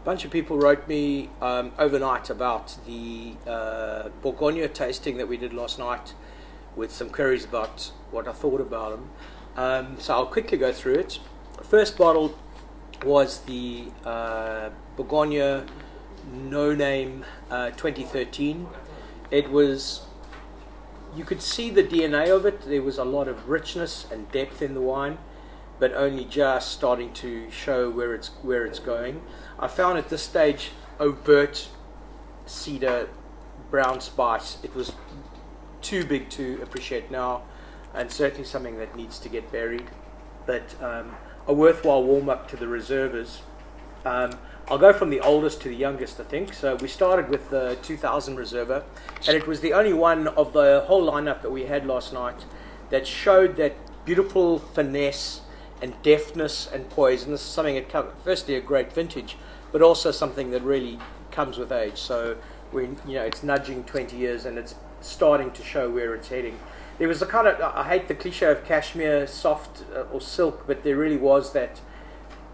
bunch of people wrote me overnight about the Borgogno tasting that we did last night, with some queries about what I thought about them. So I'll quickly go through it. First bottle was the Borgogno No Name 2013. It was, you could see the DNA of it. There was a lot of richness and depth in the wine, but only just starting to show where it's going. I found at this stage overt cedar brown spice. It was too big to appreciate now, and certainly something that needs to get buried, but a worthwhile warm-up to the Reservas. I'll go from the oldest to the youngest, I think. So we started with the 2000 Riserva, and it was the only one of the whole lineup that we had last night that showed that beautiful finesse and deftness and poise. And this is something that comes, firstly, a great vintage, but also something that really comes with age. So it's nudging 20 years, and it's starting to show where it's heading. There was a kind of, I hate the cliche of cashmere, soft or silk, but there really was that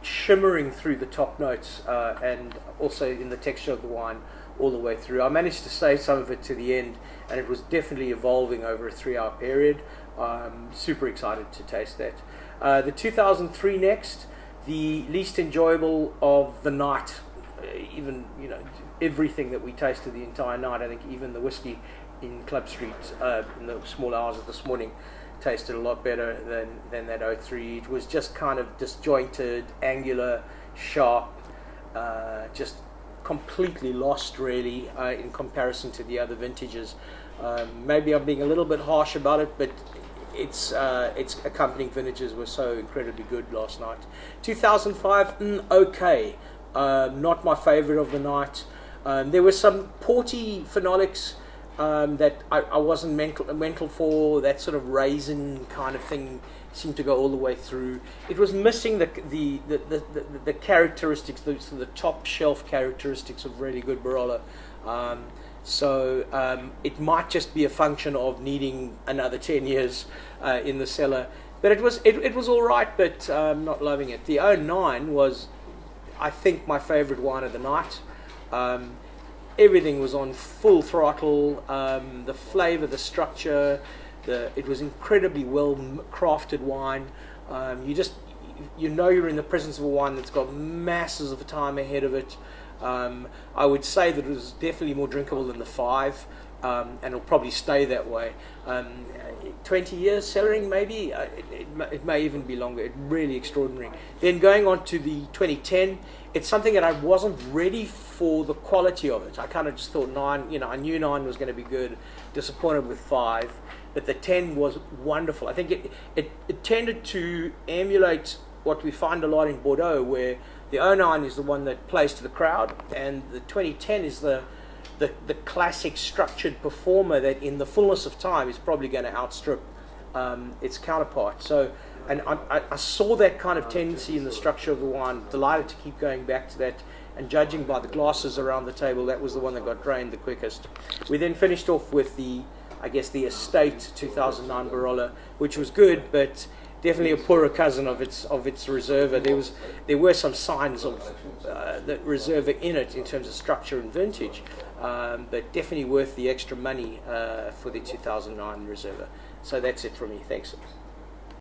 shimmering through the top notes, and also in the texture of the wine all the way through. I managed to save some of it to the end, and it was definitely evolving over a 3-hour period. Super excited to taste that. The 2003 next, the least enjoyable of the night. Even everything that we tasted the entire night, I think even the whiskey in Club Street in the small hours of this morning tasted a lot better than that 03. It was just kind of disjointed, angular, sharp, just completely lost really in comparison to the other vintages. Maybe I'm being a little bit harsh about it, but its accompanying vintages were so incredibly good last night. 2005, okay, not my favorite of the night. There were some porty phenolics that I wasn't mental for. That sort of raisin kind of thing seemed to go all the way through. It was missing the characteristics, the top shelf characteristics of really good Barolo. So it might just be a function of needing another 10 years in the cellar. But it was all right, but not loving it. The 09 was, I think, my favorite wine of the night. Everything was on full throttle. The flavor, the structure, it was incredibly well crafted wine. You're in the presence of a wine that's got masses of time ahead of it. I would say that it was definitely more drinkable than the 5, and it'll probably stay that way. 20 years cellaring, maybe. It may even be longer. It's really extraordinary. Then going on to the 2010, it's something that I wasn't ready for the quality of it. I kind of just thought 9, I knew 9 was going to be good, disappointed with 5, but the 10 was wonderful. I think it tended to emulate what we find a lot in Bordeaux, where the 09 is the one that plays to the crowd, and the 2010 is the classic structured performer that in the fullness of time is probably going to outstrip its counterpart. So, and I saw that kind of tendency in the structure of the wine. Delighted to keep going back to that, and judging by the glasses around the table, that was the one that got drained the quickest. We then finished off with the Estate 2009 Barolo, which was good, but definitely a poorer cousin of its Riserva. There were some signs of the Riserva in it in terms of structure and vintage, but definitely worth the extra money for the 2009 Riserva. So that's it from me. Thanks.